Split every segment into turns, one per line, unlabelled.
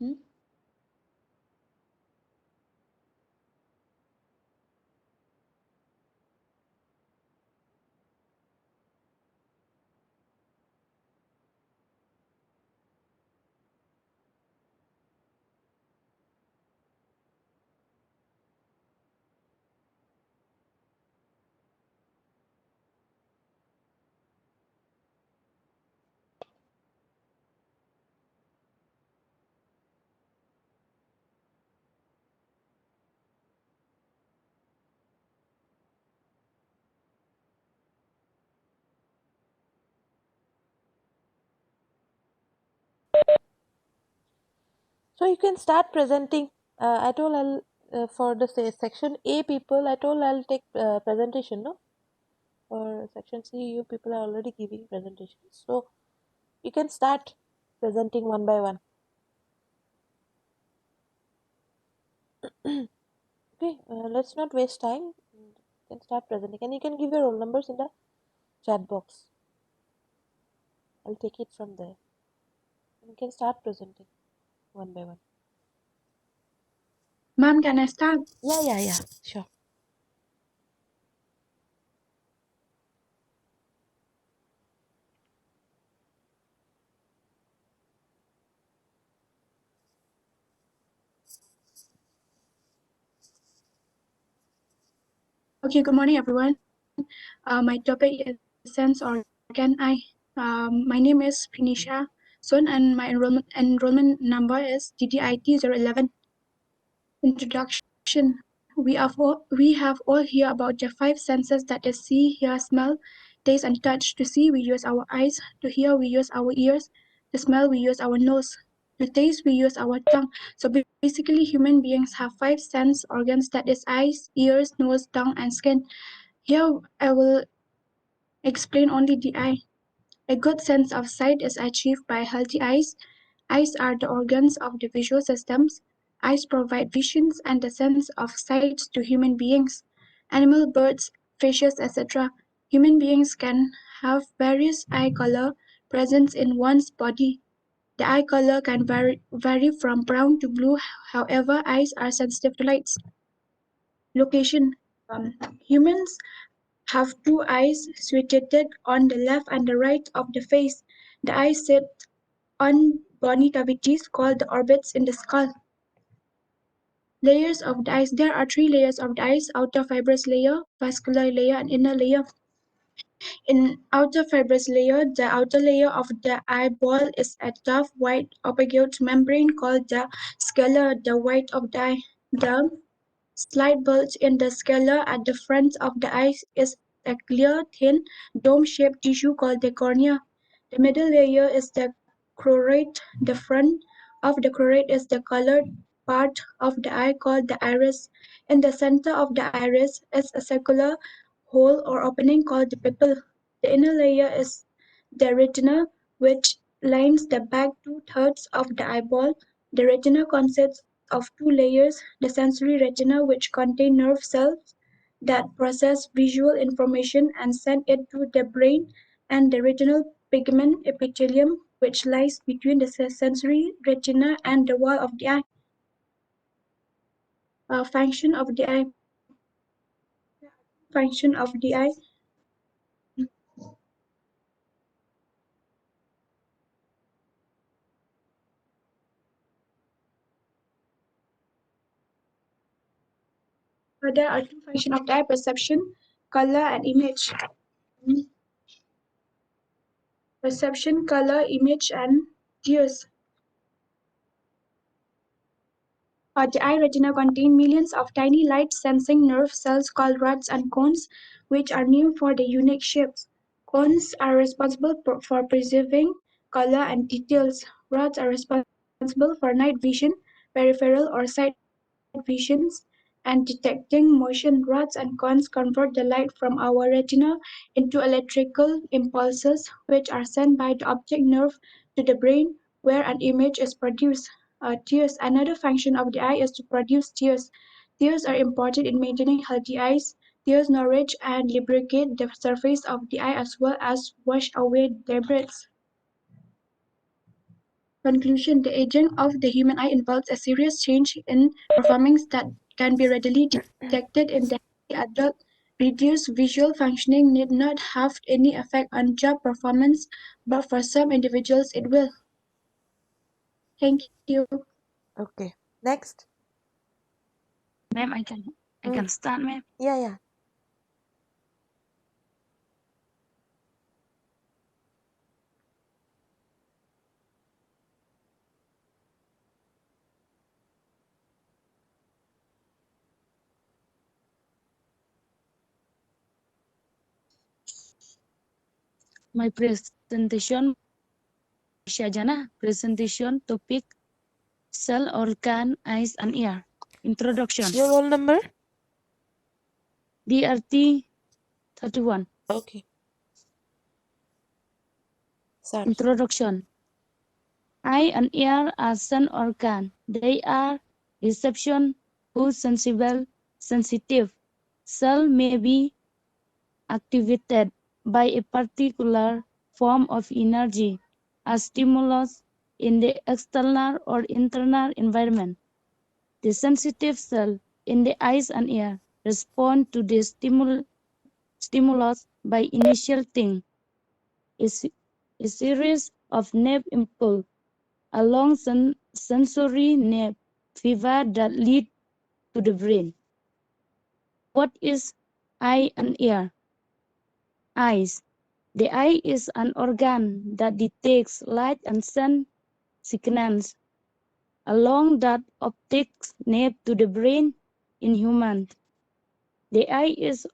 Hmm? So you can start presenting. I told I'll for the section A people. I told I'll take presentation. No, for section C, you people are already giving presentations. So you can start presenting one by one. Okay, let's not waste time. You can start presenting, and you can give your roll numbers in the chat box. I'll take it from there. You can start presenting one by one.
Ma'am, can I start?
Yeah, sure.
Okay, good morning, everyone. My topic is sense organ eye. My name is Pinisha Sun, and my enrollment number is DDIT 011. Introduction. We have all heard about the five senses, that is see, hear, smell, taste, and touch. To see, we use our eyes. To hear, we use our ears. To smell, we use our nose. To taste, we use our tongue. So basically, human beings have five sense organs, that is eyes, ears, nose, tongue, and skin. Here, I will explain only the eye. A good sense of sight is achieved by healthy eyes. Eyes are the organs of the visual systems. Eyes provide visions and the sense of sight to human beings, animal, birds, fishes, etc. Human beings can have various eye color present in one's body. The eye color can vary from brown to blue. However, eyes are sensitive to lights. Location. Humans have two eyes situated on the left and the right of the face. The eyes sit on bony cavities called the orbits in the skull. Layers of the eyes. There are three layers of the eyes: outer fibrous layer, vascular layer, and inner layer. In outer fibrous layer, the outer layer of the eyeball is a tough white opaque membrane called the sclera, the white of the eye. The slight bulge in the sclera at the front of the eye is a clear, thin, dome-shaped tissue called the cornea. The middle layer is the choroid. The front of the choroid is the colored part of the eye called the iris. In the center of the iris is a circular hole or opening called the pupil. The inner layer is the retina, which lines the back two-thirds of the eyeball. The retina consists of two layers: the sensory retina, which contains nerve cells that process visual information and send it to the brain, and the retinal pigment epithelium, which lies between the sensory retina and the wall of the eye. Function of the eye. Function of the eye. There are two functions of the eye: perception, color, and image. Perception, color, image, and tears. The eye retina contains millions of tiny light-sensing nerve cells called rods and cones, which are named for their unique shapes. Cones are responsible for perceiving color and details. Rods are responsible for night vision, peripheral or sight visions, and detecting motion. Rods and cones convert the light from our retina into electrical impulses, which are sent by the optic nerve to the brain, where an image is produced. Tears. Another function of the eye is to produce tears. Tears are important in maintaining healthy eyes. Tears nourish and lubricate the surface of the eye as well as wash away debris. Conclusion: the aging of the human eye involves a serious change in performance that can be readily detected in the healthy adult. Reduced visual functioning need not have any effect on job performance, but for some individuals it will. Thank you.
Okay. Next.
Ma'am, I
Mm.
can start, ma'am.
Yeah.
My presentation, Shajana, presentation topic, cell, organ, eyes, and ear. Introduction.
Your roll number?
DRT 31.
Okay. Start.
Introduction. Eye and ear are sense organ. They are reception whose sensitive cell may be activated by a particular form of energy as stimulus in the external or internal environment. The sensitive cell in the eyes and ear respond to the stimulus by initiating a series of nerve impulses along sensory nerve fiber that lead to the brain. What is eye and ear? Eyes. The eye is an organ that detects light and sound signals along that optic nerve to the brain in humans. The eye is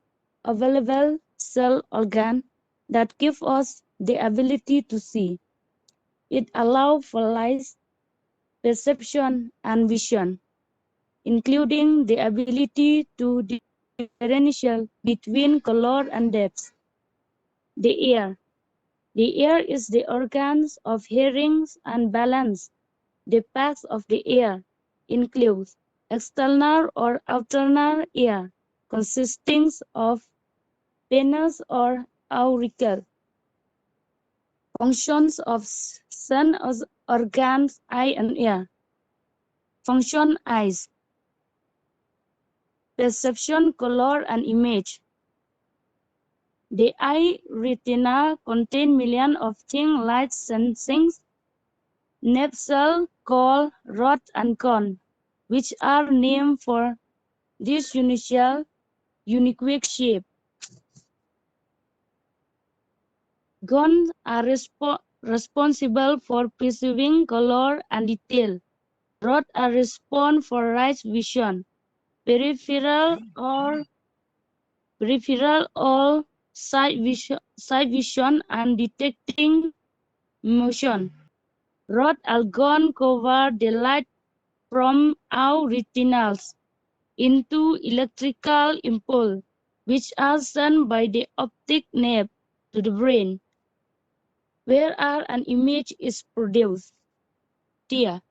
available cell organ that gives us the ability to see. It allows for light perception and vision, including the ability to differentiate between color and depth. The ear. The ear is the organs of hearing and balance. The parts of the ear include external or outer ear, consisting of penis or auricle. Functions of sense organs, eye and ear. Function eyes. Perception, color, and image. The eye retina contains millions of thin light sensing nerve cells called rods and cones, which are named for this unusual, unique shape. Cones are responsible for perceiving color and detail. Rods are responsible for right vision. Peripheral or side vision and detecting motion. Rod algon cover the light from our retinas into electrical impulse, which are sent by the optic nerve to the brain, where an image is produced. Tear.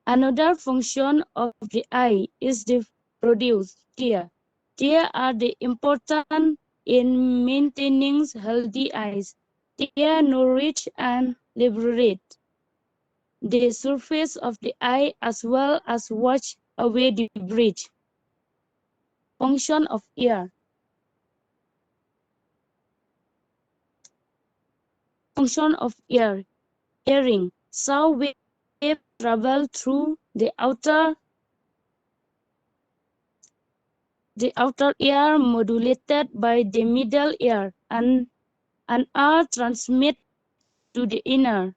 Another function of the eye is to produce tear. Tears are important in maintaining healthy eyes. Tears nourish and liberate the surface of the eye as well as wash away the debris. Function of ear. Function of ear. Hearing. Sound waves travel through the outer ear modulated by the middle ear and are transmitted to the inner.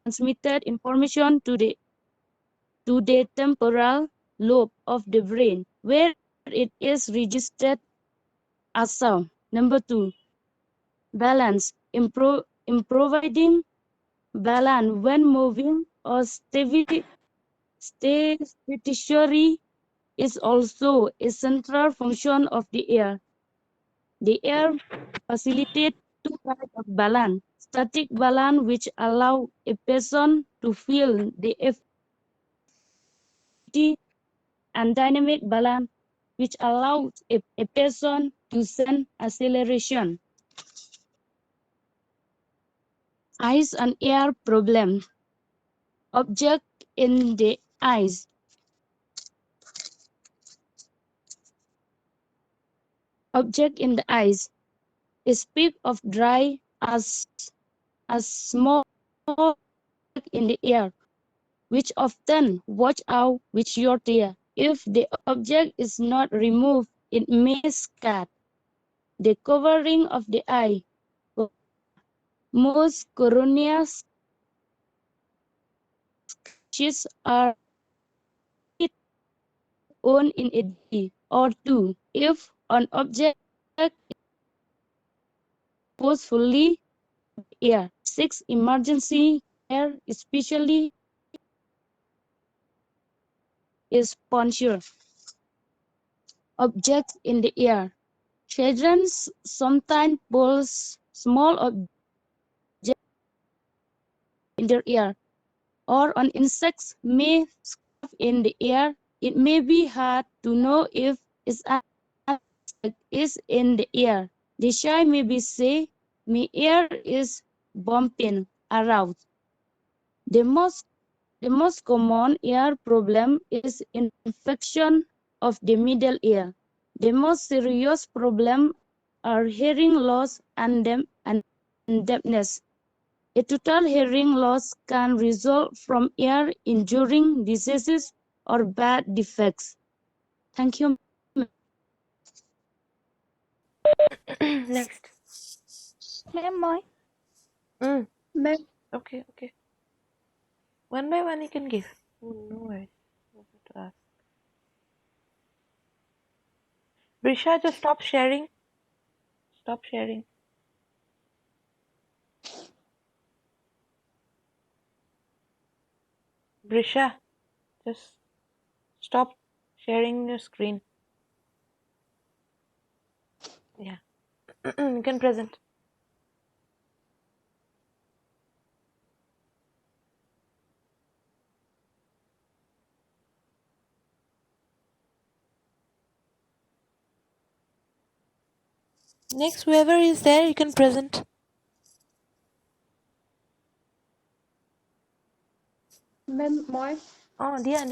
Transmitted information to the temporal lobe of the brain, where it is registered as sound. Number 2, balance. Providing balance when moving or stationary is also a central function of the ear. The ear facilitates two types of balance: static balance, which allow a person to feel the effect, and dynamic balance, which allows a person to sense acceleration. Eyes and ear problem. Object in the eyes. Object in the eyes. Speak of dry as small in the air, which often watch out with your tear. If the object is not removed, it may scat. The covering of the eye. Most corneas sheets are on in a day or two. If an object is forcefully air. 6. Emergency care, especially is puncture. Objects in the air. Children sometimes pull small objects in their ear, or an insect may scratch in the air. It may be hard to know if an insect is in the air. The child may be say, my ear is bumping around. The most common ear problem is infection of the middle ear. The most serious problem are hearing loss and deafness. A total hearing loss can result from ear-injuring diseases or bad defects. Thank you.
Next.
Ma'am, moi.
Mm.
Ma'am,
Okay, okay. One by one you can give. Oh, no worries. What to ask. Brisha, just stop sharing. Stop sharing. Brisha, just stop sharing your screen. Yeah. You can present. Next, whoever is there, you can present.
ma'am, moi.
Oh, Dia.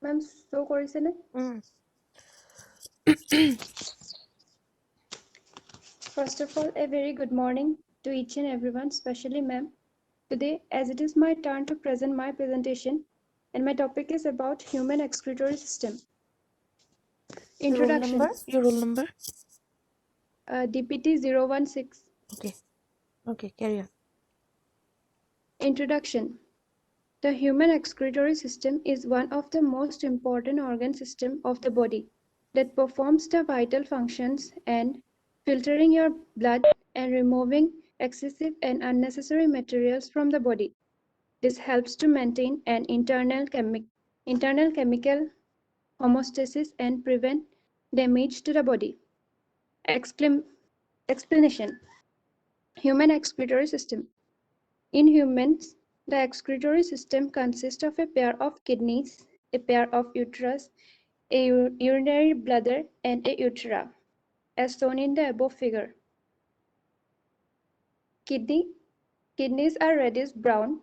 Ma'am, show কৰিছেনে?
Mm.
First of all, a very good morning to each and everyone, especially ma'am. Today, as it is my turn to present my presentation, and my topic is about human excretory system.
Your roll
Introduction.
number? Your roll number?
DPT 016.
Okay. Okay, carry on.
Introduction. The human excretory system is one of the most important organ system of the body that performs the vital functions and filtering your blood and removing excessive and unnecessary materials from the body. This helps to maintain an internal chemical homeostasis and prevent damage to the body. Explanation. Human excretory system. In humans, the excretory system consists of a pair of kidneys, a pair of uterus, a urinary bladder, and a urethra, as shown in the above figure. Kidneys are reddish brown,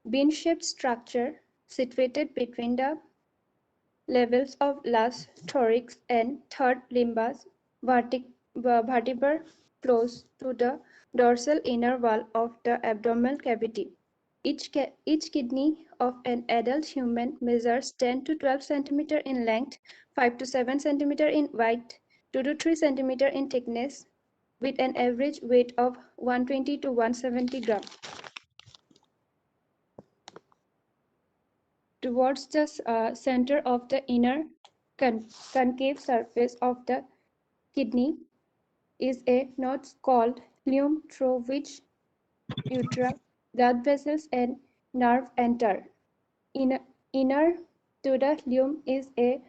bean-shaped structure situated between the levels of last thorax and third limbus vertebra close to the dorsal inner wall of the abdominal cavity. Each kidney of an adult human measures 10 to 12 cm in length, 5 to 7 cm in width, 2 to 3 cm in thickness, with an average weight of 120 to 170 grams. Towards the center of the inner concave surface of the kidney is a node called lumen through which urethra, blood vessels, and nerve enter. Inner to the lumen is a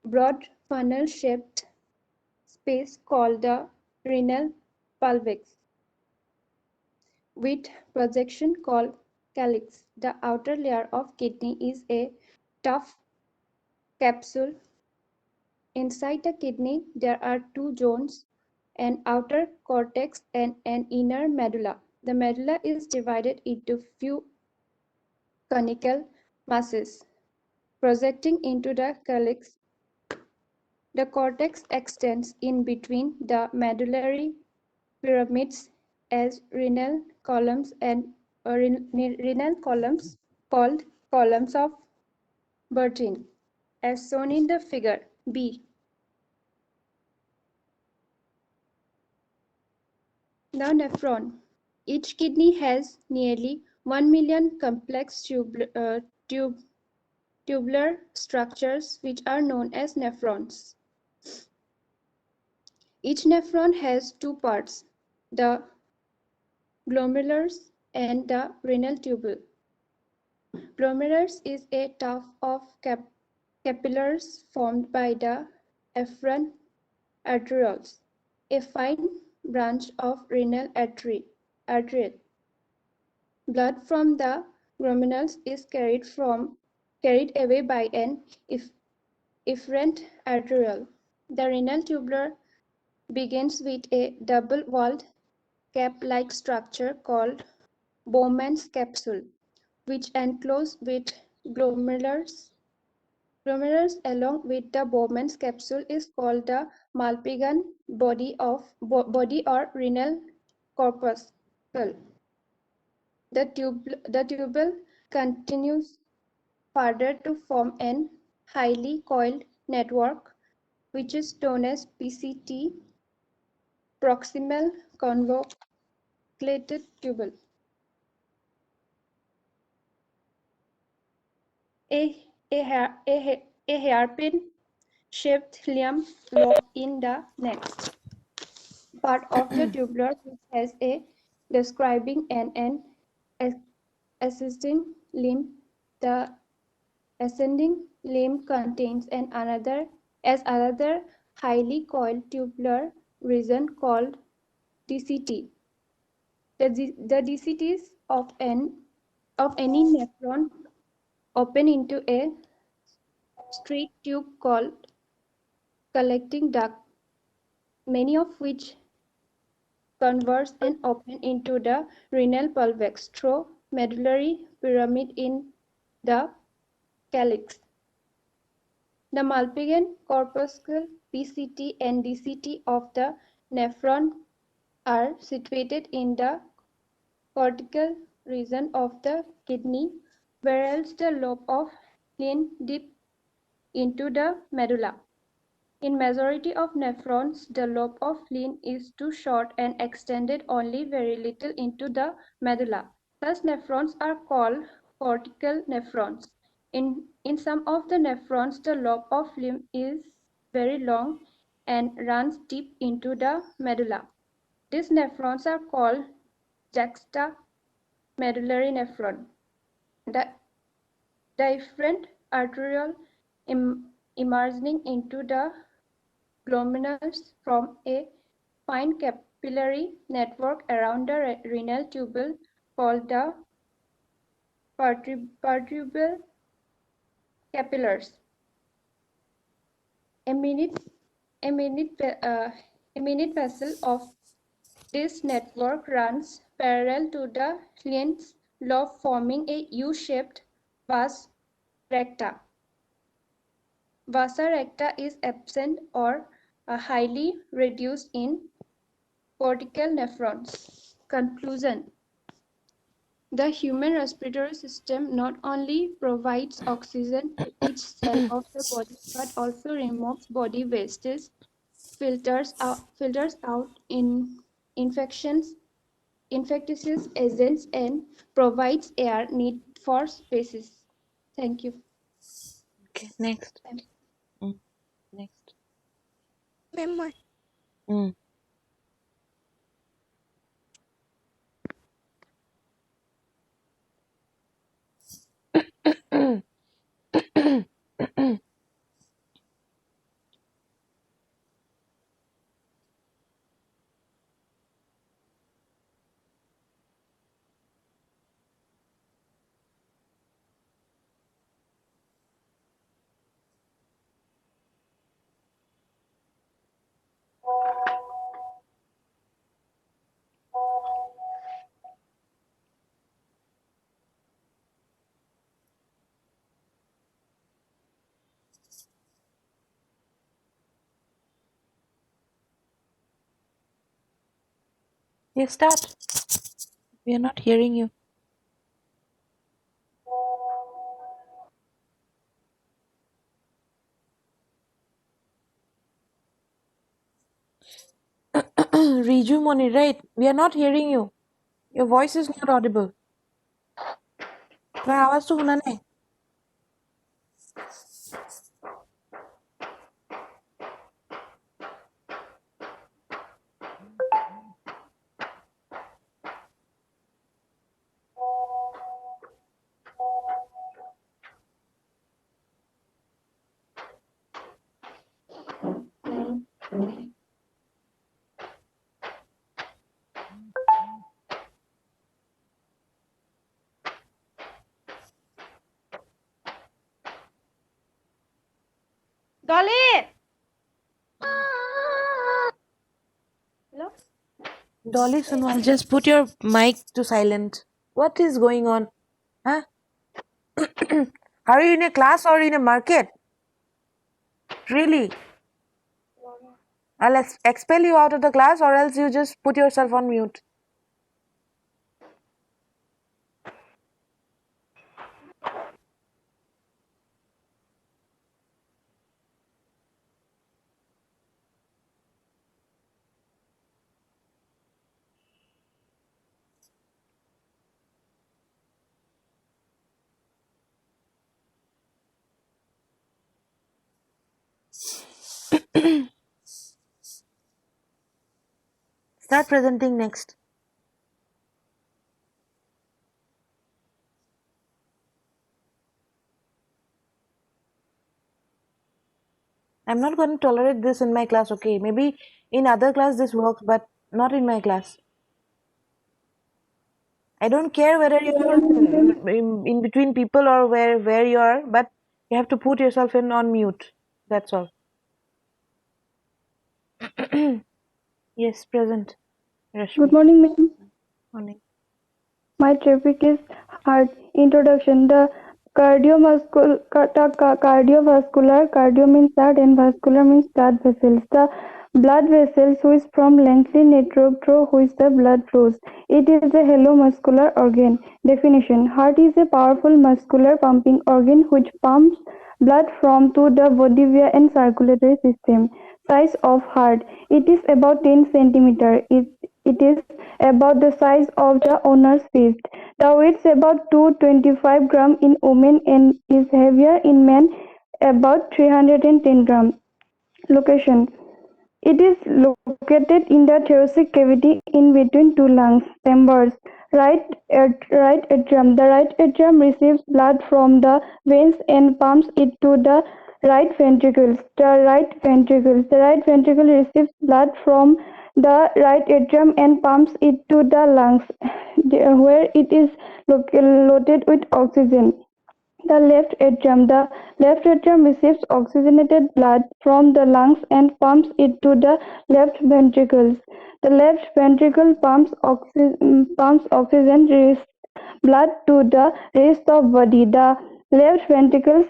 broad funnel-shaped space called the renal pelvis. with projection called calyx. The outer layer of kidney is a tough capsule. Inside the kidney, there are two zones, an outer cortex and an inner medulla. The medulla is divided into few conical masses. Projecting into the calyx, the cortex extends in between the medullary pyramids as renal columns and renal columns called columns of Bertin, as shown in the figure B. Now nephron. Each kidney has nearly 1 million complex tubular structures which are known as nephrons. Each nephron has two parts, the glomerulus and the renal tubule. Glomerulus is a tuft of capillaries formed by the efferent arterioles, a fine branch of renal artery. Blood from the glomerulus is carried away by an efferent arteriole. The renal tubule begins with a double-walled cap-like structure called Bowman's capsule, which encloses with glomerulus. Glomerulus along with the Bowman's capsule is called the Malpighian body or renal corpuscle. The tubule continues further to form an highly coiled network, which is known as PCT, proximal convoluted tubule. A hairpin-shaped liam lobe in the next part of the tubular, which has a describing and an ascending limb. The ascending limb contains another highly coiled tubular region called DCT. The DCTs of any nephron open into a straight tube called collecting duct, many of which converge and open into the renal pelvis through medullary pyramid in the calyx. The Malpighian corpuscle, PCT and DCT of the nephron are situated in the cortical region of the kidney, whereas the lobe of spleen deep into the medulla. In majority of nephrons, the lobe of spleen is too short and extended only very little into the medulla. Such nephrons are called cortical nephrons. In some of the nephrons, the lobe of spleen is very long and runs deep into the medulla. These nephrons are called juxtamedullary nephron. The efferent arteriole emerging into the glomerulus from a fine capillary network around the renal tubule called the vertebral capillaries. A minute vessel of this network runs parallel to the Schliehn's lobe, forming a U-shaped vas recta. Vasa recta is absent or highly reduced in cortical nephrons. Conclusion. The human respiratory system not only provides oxygen to each cell of the body but also removes body wastage, filters out infectious agents, and provides air need for species. Thank you.
Okay, next. Next.
Ma'am,
Mm. Okay, start. We are not hearing you. Riju Moni, right? We are not hearing you. Your voice is not audible. তোমার আওয়াজ তো শোনা নাই।
Dolly! Hello?
Dolly Sunwal, just put your mic to silent. What is going on? Huh? Are you in a class or in a market? Really? I'll expel you out of the class, or else you just put yourself on mute. Start presenting next. I'm not going to tolerate this in my class, okay? Maybe in other class this works, but not in my class. I don't care whether you're in between people or where you are, but you have to put yourself in on mute. That's all. Yes, present. Rashmi.
Good morning, ma'am.
Morning.
My topic is heart. Introduction. The cardiovascular, cardio means heart and vascular means blood vessels. The blood vessels which from lengthy network through which the blood flows. It is a hollow muscular organ. Definition. Heart is a powerful muscular pumping organ which pumps blood from to the body via an circulatory system. Size of heart. It is about 10 centimeter. It is about the size of the owner's fist. The weight is about 225 gram in women and is heavier in men, about 310 gram. Location. It is located in the thoracic cavity in between two lungs chambers. Right atrium. The right atrium receives blood from the veins and pumps it to the right ventricles. The right ventricle receives blood from the right atrium and pumps it to the lungs, where it is loaded with oxygen. The left atrium receives oxygenated blood from the lungs and pumps it to the left ventricles. The left ventricle pumps oxygen blood to the rest of body. The left ventricle's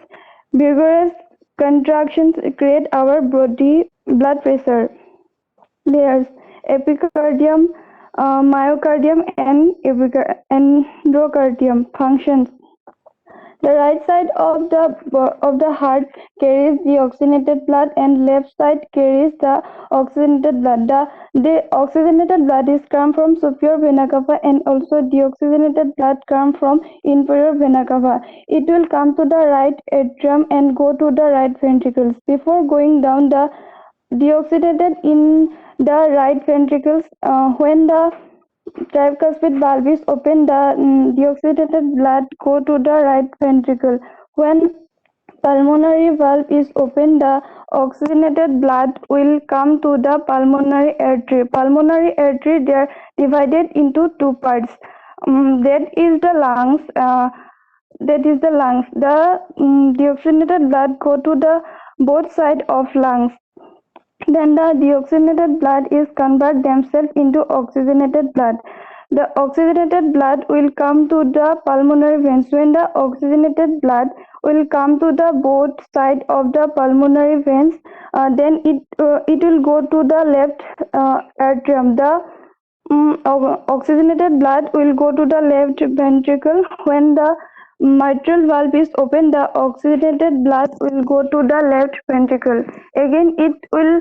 vigorous contractions create our body blood pressure. Layers: epicardium, myocardium, and endocardium. Functions: the right side of the heart carries the oxygenated blood and left side carries the oxygenated blood. The oxygenated blood is come from superior vena cava and also deoxygenated blood come from inferior vena cava. It will come to the right atrium and go to the right ventricles. Before going down, the deoxygenated in the right ventricles, when the tricuspid valve is open, the deoxygenated blood go to the right ventricle. When pulmonary valve is open, the oxygenated blood will come to the pulmonary artery. Pulmonary artery, they are divided into two parts. That is the lungs. The deoxygenated blood go to the both side of lungs. Then the deoxygenated blood is convert themselves into oxygenated blood. The oxygenated blood will come to the pulmonary veins. When the oxygenated blood will come to the both side of the pulmonary veins, then it will go to the left atrium. The Oxygenated blood will go to the left ventricle. When the mitral valve is open, the oxygenated blood will go to the left ventricle. Again, it will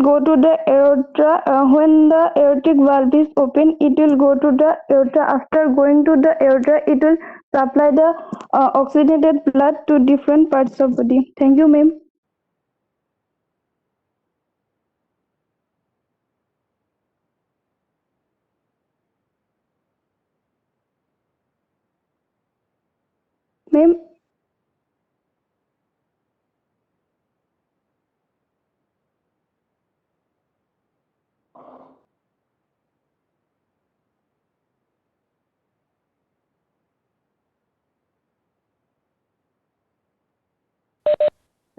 go to the aorta. When the aortic valve is open, it will go to the aorta. After going to the aorta, it will supply the oxygenated blood to different parts of body. Thank you, ma'am. Ma'am.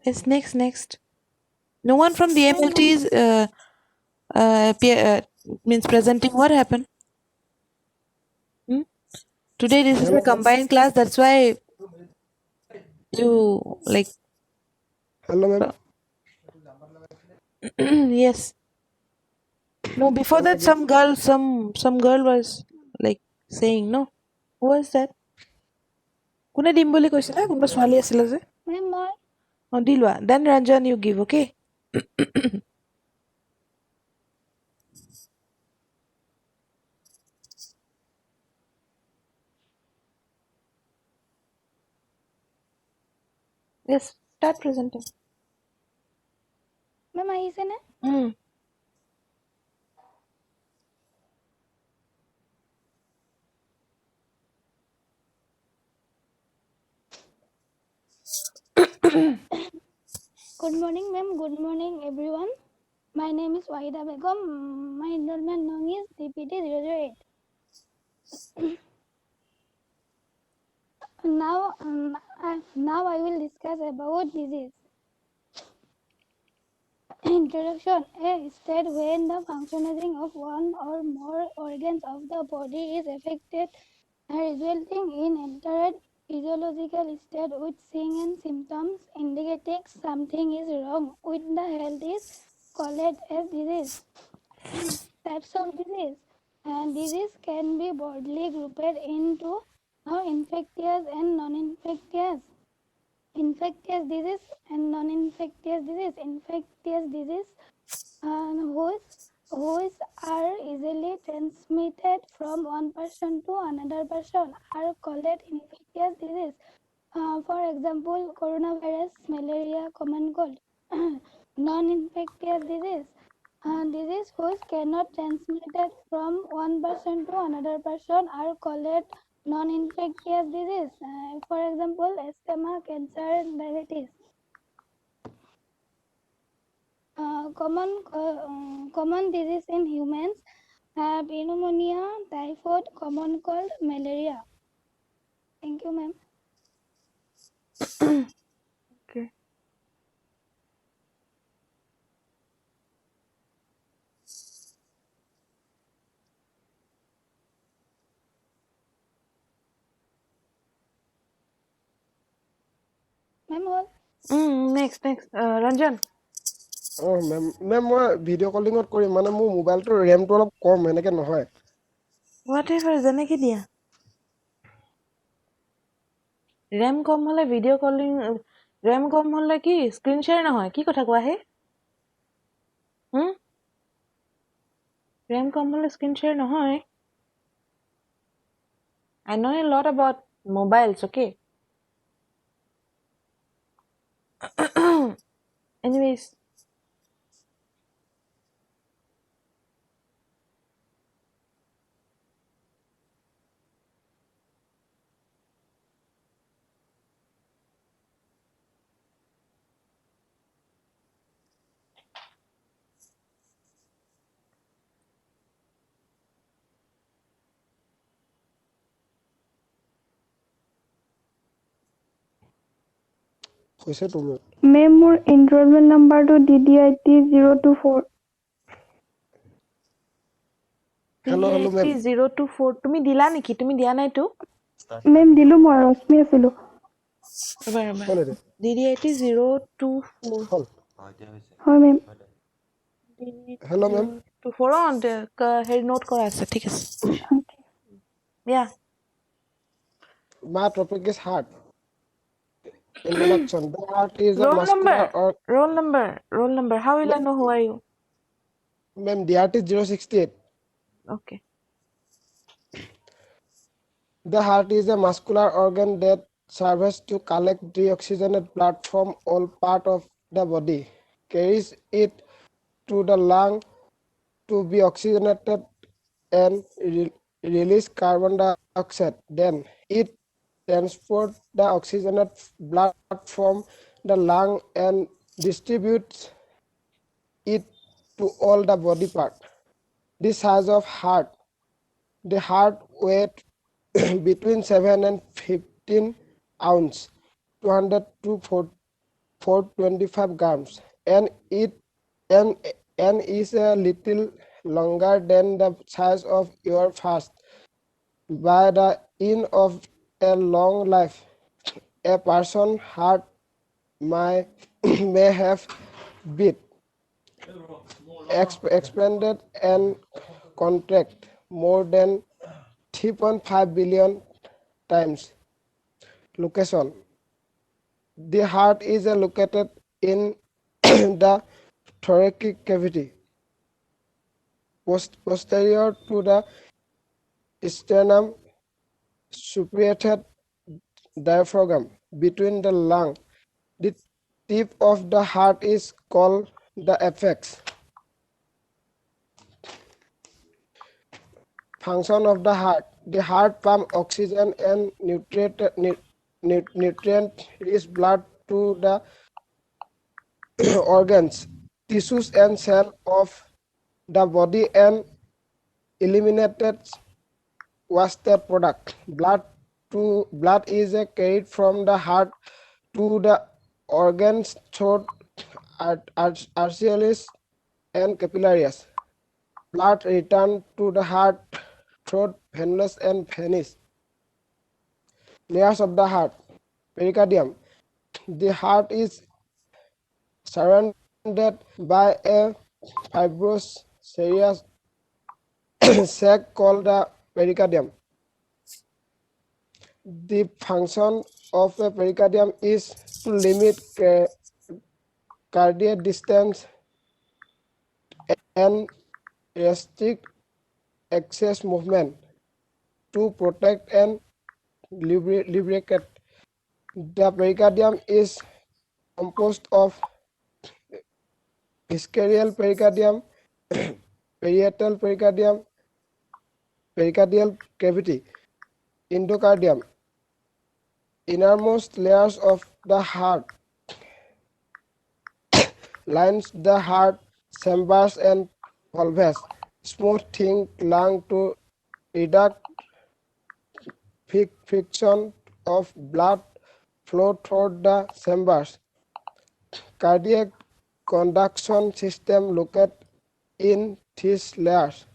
Yes, next. No one from the MLT is means presenting. What happened? Today this is a combined class. That's why you like.
Hello, ma'am.
Yes. No, before that some girl was like saying no. Who was that? কোনে দিম বুলি কৈছিলে কোনোবা ছোৱালী আছিলে যে
Ma'am, মই
দি লোৱা দেন Ranjan you give, okay? Yes, start presenting.
মেম আহিছেনে? Good morning, ma'am. Good morning, everyone. My name is Wahida Begum. My enrollment number is DPT 008. Now I will discuss about disease. Introduction: a state when the functioning of one or more organs of the body is affected, resulting in entered physiological state with signs and symptoms indicating something is wrong with the health is called as disease. Types of disease. And disease can be broadly grouped into infectious and non-infectious. Infectious disease and non-infectious disease. Infectious disease which are easily transmitted from one person to another person are called infectious disease. For example, coronavirus, malaria, common cold. Non-infectious disease. Disease which cannot transmitted from one person to another person are called non-infectious disease. For example, asthma, cancer, diabetes. Common disease in humans have pneumonia, typhoid, common cold, malaria. Thank you, ma'am.
Okay.
Ma'am, all.
Next. Ranjan.
মেম মই ভিডিঅ' কলিঙত কৰিম মানে মোৰ মোবাইলটোৰ ৰেমটো অলপ কম এনেকে নহয়
Whatever, যেনেকে দিয়া ৰেম কম হলে ভিডিঅ' কলিং ৰেম কম হলে কি স্ক্ৰীন শ্বেয়াৰ নহয় কি কথা কোৱা হে ৰেম কম হলে স্ক্ৰীন শ্বেয়াৰ নহয় I know a lot about mobiles, okay? Anyways,
কৈছে তুমি
Ma'am, মোৰ enrollment number to DDIT 024.
Hello' মেম
024 তুমি দিলা নেকি তুমি দিয়া নাইতো
Ma'am, দিলো মই ৰশ্মি আছিলো
হ'ল এতিয়া
DDIT 024
হ'ল
হয় ma'am
hello' ma'am
to follow on the হেৰি নোট কৰা আছে ঠিক আছে yeah
My topic is heart. Introduction. The heart is a
roll number
muscular or
roll number how will I know who are you
ma'am, the heart is 068.
okay
The heart is a muscular organ that serves to collect deoxygenated blood from all part of the body, carries it to the lung to be oxygenated and release carbon dioxide. Then it transports the oxygenated blood from the lung and distributes it to all the body part. The size of heart. The heart weight between 7 and 15 ounce, 200 to 425 grams, and and is a little longer than the size of your fist. By the end of a long life, a person's heart may have beat, expanded, and contract more than 3.5 billion times. Location. The heart is located in the thoracic cavity, posterior to the sternum, supinated diaphragm between the lung. The tip of the heart is called the apex. Function of the heart. The heart pumps oxygen and nutrient-rich blood to the organs, tissues, and cells of the body and eliminated wasted product. Blood is carried from the heart to the organs through arteries and capillaries. Blood returns to the heart through venous and veins. Layers of the heart. Pericardium. The heart is surrounded by a fibrous serous sac called the pericardium. The function of a pericardium is to limit cardiac distance and restrict excess movement to protect and lubricate. The pericardium is composed of visceral pericardium, parietal pericardium, pericardial cavity, endocardium, innermost layers of the heart, lines the heart chambers and valves, smooth thin lung to reduce friction of blood flow through the chambers. Cardiac conduction system located in these layers.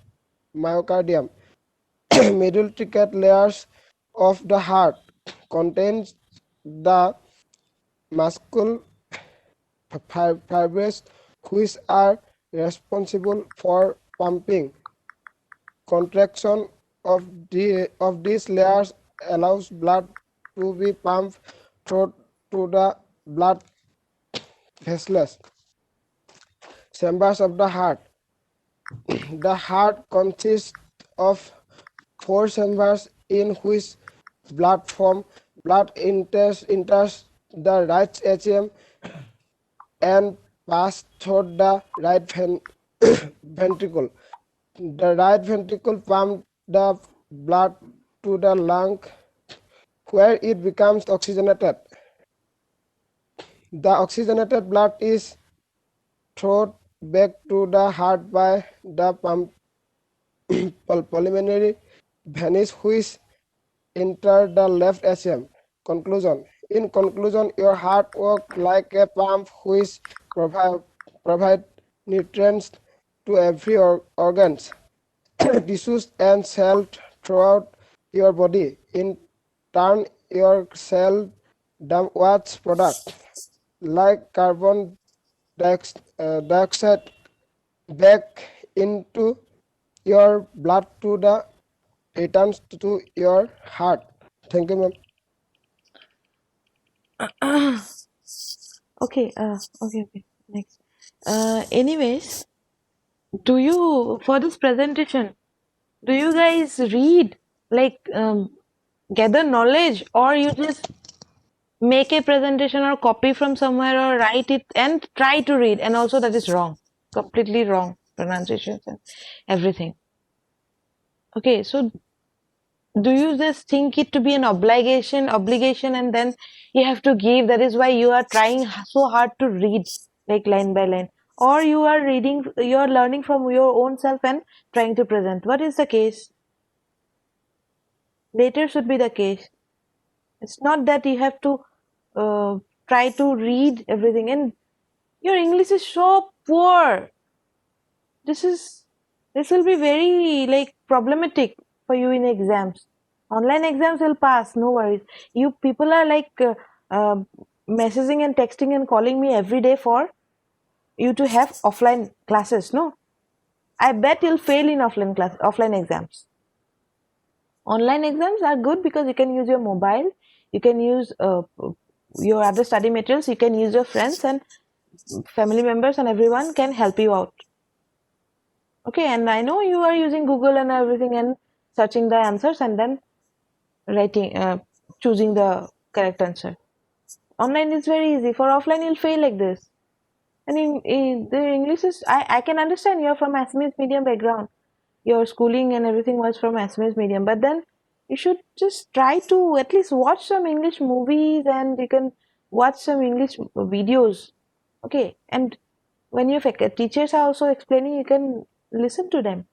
Myocardium. Middle tricket layers of the heart contains the muscle fibers which are responsible for pumping. Contraction of these layers allows blood to be pumped through to the blood vessels. Chambers of the heart. The heart consists of 4 chambers in which blood enters the right atrium and pass through the right ventricle. The right ventricle pumps the blood to the lung where it becomes oxygenated. The oxygenated blood is thrown back to the heart by the pulmonary veins which enter the left atrium. Conclusion. In conclusion, your heart works like a pump which provide nutrients to every organs, tissues, and cells throughout your body. In turn, your cell dump waste product like carbon dioxide back into your blood to the returns to your heart. Thank you, ma'am.
Okay, okay. Next. Anyways, do you, for this presentation, do you guys read, like, gather knowledge, or you just make a presentation or copy from somewhere or write it and try to read, and also that is wrong, completely wrong pronunciations and everything. Okay, so do you just think it to be an obligation, and then you have to give? That is why you are trying so hard to read, like line by line, or you are reading, you are learning from your own self and trying to present? What is the case? Later should be the case. It's not that you have to try to read everything, and your English is so poor. This will be very, like, problematic for you in exams. Online exams will pass, no worries. You people are like uh, messaging and texting and calling me every day for you to have offline classes. No, I bet you'll fail in offline exams. Online exams are good because you can use your mobile, you can use your other study materials, you can use your friends and family members, and everyone can help you out. Okay, and I know you are using Google and everything and searching the answers and then writing, choosing the correct answer. Online is very easy. For offline, you'll fail like this. And in the English is, I can understand you're from Assamese medium background. Your schooling and everything was from Assamese medium, but then you should just try to at least watch some English movies, and you can watch some English videos. Okay, and when your teachers are also explaining, you can listen to them.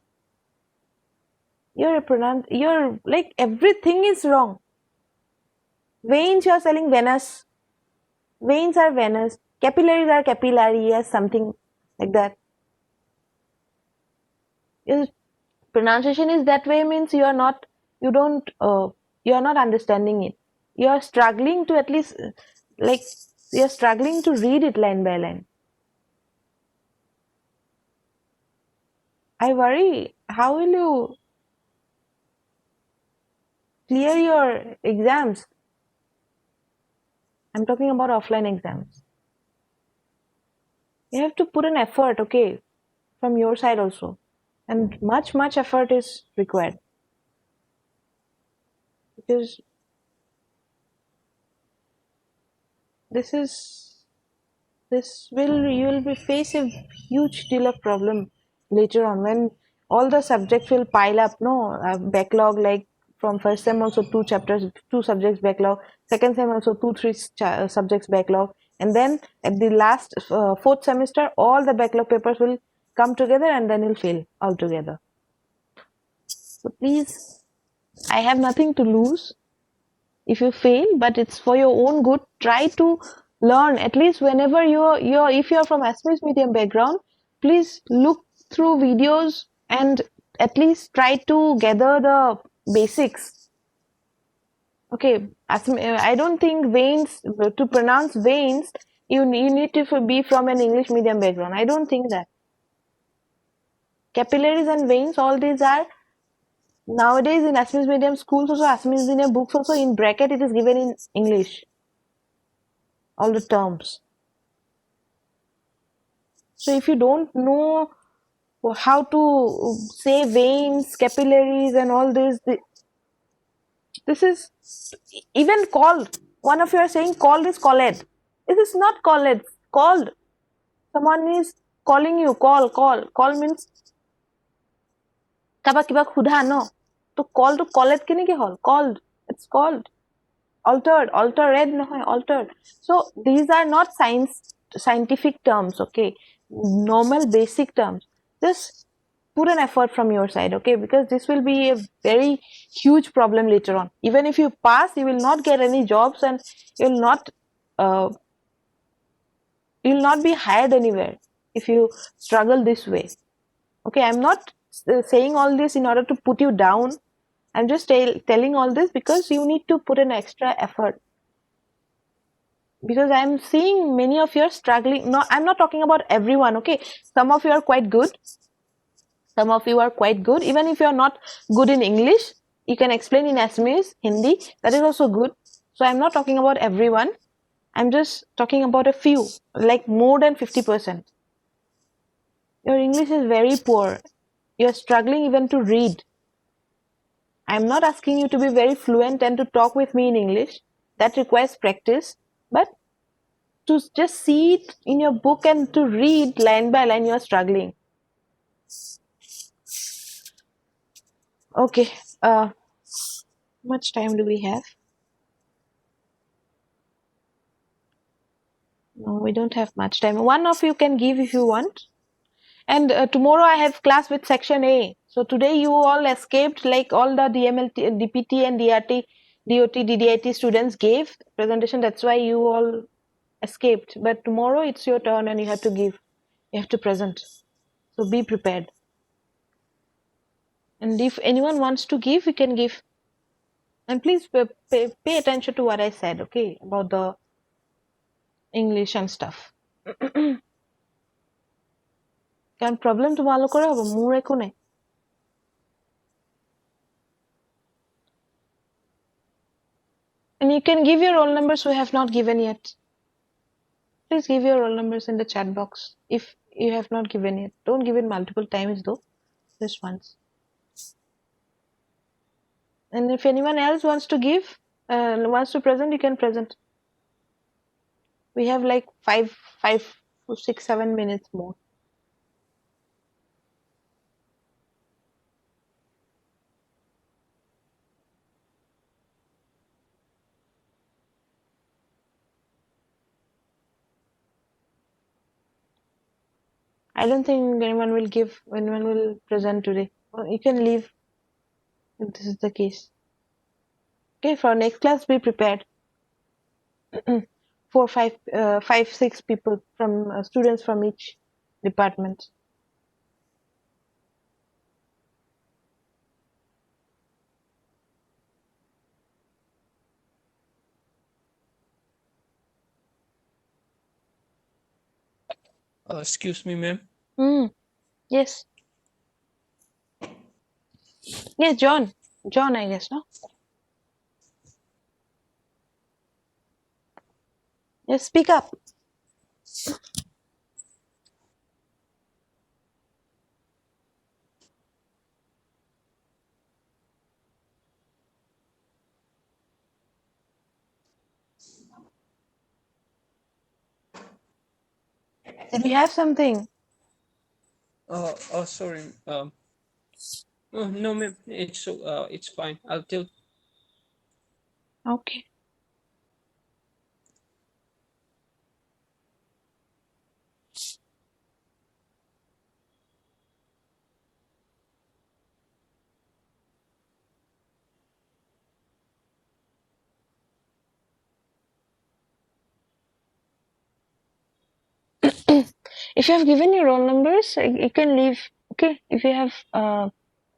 You're like, everything is wrong. Veins, you're selling venous. Veins are venous. Capillaries are capillary, yes, something like that. Your pronunciation is that way means you are not understanding it. You are struggling to at least like you're struggling to read it line by line. I worry, how will you clear your exams? I'm talking about offline exams. You have to put an effort, okay, from your side also, and much effort is required, because you will be face a huge deal of problem later on when all the subjects will pile up. No, backlog, like from first sem also two subjects backlog, second sem also three subjects backlog, and then at the last fourth semester all the backlog papers will come together, and then you'll fail altogether. So please, I have nothing to lose if you fail, but it's for your own good. Try to learn, at least whenever if you're from Assamese medium background, please look through videos and at least try to gather the basics. Okay, I don't think veins, to pronounce veins, you need to be from an English medium background. I don't think that. Capillaries and veins, all these are nowadays in Assamese medium schools also, Assamese medium books also, in bracket it is given in English, all the terms. So if you don't know how to say veins, capillaries and all this is even called. One of you are saying called is called. This is not called, called. Someone is calling you, call. Call means kaba kiba khudha, no? To call to called keneke hol? Called. It's called. Altered nohoy, altered. So these are not scientific terms, okay? Normal basic terms. Just put an effort from your side, okay? Because this will be a very huge problem later on. Even if you pass, you will not get any jobs, and you'll not be hired anywhere if you struggle this way. Okay, I'm not saying all this in order to put you down. I'm just telling all this because you need to put an extra effort. Because I'm seeing many of you are struggling. No, I'm not talking about everyone, okay? Some of you are quite good. Some of you are quite good. Even if you are not good in English, you can explain in Assamese, Hindi. That is also good. So I'm not talking about everyone. I'm just talking about a few, like more than 50%. Your English is very poor. You're struggling even to read. I'm not asking you to be very fluent and to talk with me in English. That requires practice. But to just see it in your book and to read line by line, you're struggling. Okay. How much time do we have? No, we don't have much time. One of you can give if you want. And tomorrow I have class with section A. So today you all escaped, like all the DMLT, DPT and DRT, DOT, DDIT students gave presentation. That's why you all escaped. But tomorrow it's your turn and you have to give. You have to present. So be prepared. And if anyone wants to give, you can give. And please pay attention to what I said, okay, about the English and stuff. কাৰণ problem তোমালোকৰে হ'ব, মোৰ একো নাই. And you can give your roll numbers who have not given yet. Please give your roll numbers in the chat box if you have not given it. Don't give it multiple times though, just once. And if anyone else wants to give, wants to present, you can present. We have like 5, 6, 7 minutes more. I don't think anyone will present today. Well, you can leave if this is the case. Okay, for next class, be prepared. 4, 5, 6 people from students from each department.
Excuse me, ma'am.
Yes. Yes, John. John, I guess, no? Yes, speak up. Did we have something?
Sorry. Oh, no, ma'am. It's fine. I'll tell.
Okay. If you have given your roll numbers, you can leave. Okay. If you have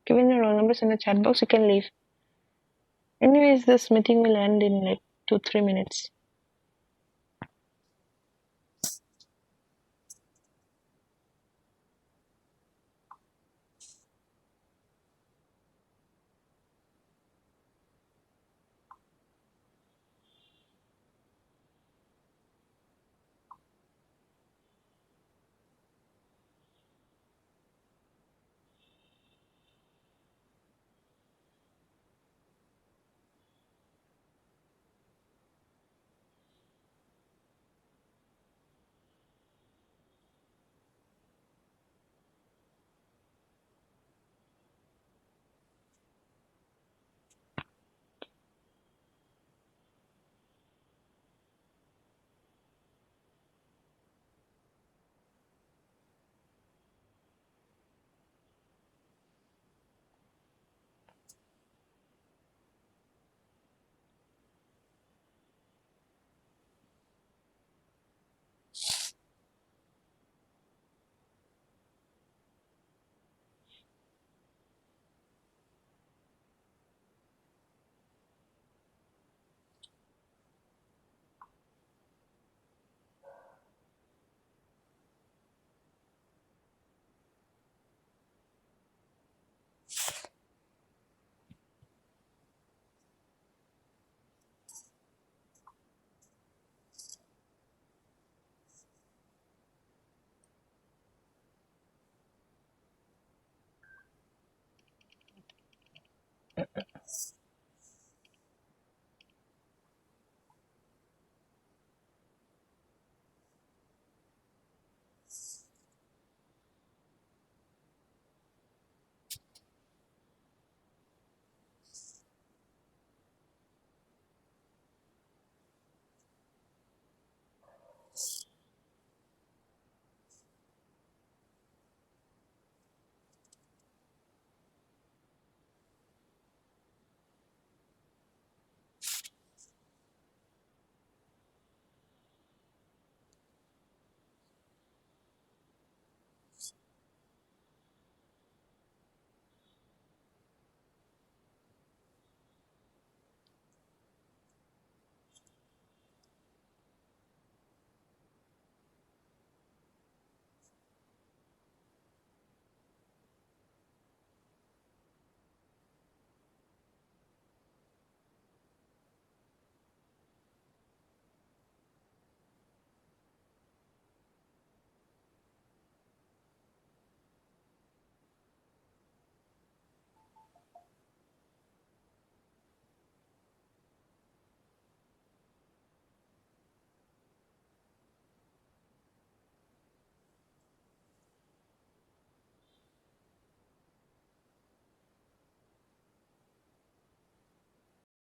given your roll numbers in the chat box, you can leave. Anyways, this meeting will end in like 2-3 minutes.